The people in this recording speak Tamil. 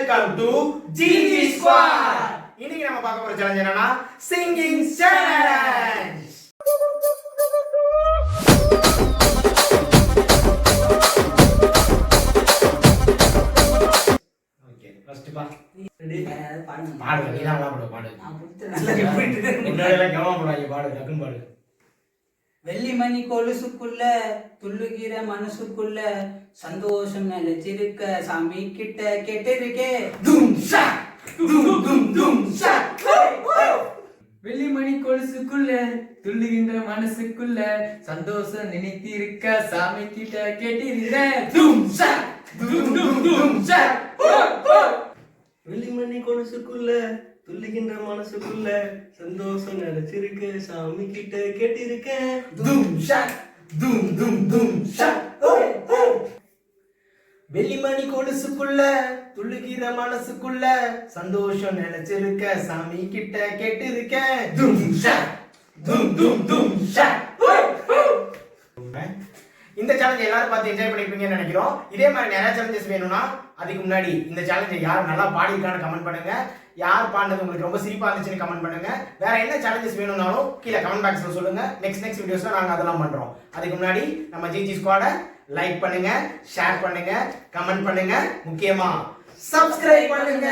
Welcome to GG squad. இன்னைக்கு நம்ம பார்க்க போற சேலஞ்ச் என்னன்னா சிங்கிங் சேலஞ்ச். ஓகே ஃபர்ஸ்ட் பா ரெடி பாடு நீ தான் பாடு பாடு நான் புடிச்ச நல்லா கேப்பிட்டு முன்னாடில கவனம் போடாதீங்க பாடு டக்குன்னு பாடு. வெள்ளி மணி கொலுசுக்குள்ள துள்ளுகிற மனசுக்குள்ள சந்தோஷம் நிலைச்சிருக்க சாமி கிட்ட கேட்டிருக்கே தும் ஷா தும் தும் தும் ஷா. வெள்ளி மணி கொலுசுக்குள்ள துள்ளுகின்ற மனசுக்குள்ள சந்தோஷம் நினைத்திருக்க சாமி கிட்ட கேட்டிருந்த தும் ஷா தும் தும் தும் ஷா. வெள்ளிமணி கொலுசுக்குள்ள துள்ளுகின்ற மனசுக்குள்ள சந்தோஷம் நினைச்சிருக்க சாமி கிட்ட கேட்டிருக்க தும் ஷா தும் தும் தும் ஷா. வெள்ளிமணி கொலுசுக்குள்ள துள்ளுகிற மனசுக்குள்ள சந்தோஷம் நினைச்சிருக்க சாமி கிட்ட கேட்டிருக்க தும் ஷா தும் தும் தும் ஷா. இந்த சேலஞ்ச் எல்லாரும் பார்த்து என்ஜாய் பண்ணிருப்பீங்கன்னு நினைக்கிறோம். இதே மாதிரி நிறைய சேலஞ்சஸ் வேணும்னா அதுக்கு முன்னாடி இந்த சேலஞ்சை யார் நல்லா பாடிருக்கான்னு கமெண்ட் பண்ணுங்க. யார் பாடினது உங்களுக்கு ரொம்ப சிரிப்பா இருந்துச்சுன்னு கமெண்ட் பண்ணுங்க. வேற என்ன சேலஞ்சஸ் வேணும்னாலும் கீழே கமெண்ட் பாக்ஸ்ல சொல்லுங்க. நெக்ஸ்ட் வீடியோஸ்ல நாங்க அதெல்லாம் பண்றோம். அதுக்கு முன்னாடி நம்ம ஜிஜி ஸ்குவாட லைக் பண்ணுங்க, ஷேர் பண்ணுங்க, கமெண்ட் பண்ணுங்க, முக்கியமா சப்ஸ்கிரைப் பண்ணுங்க.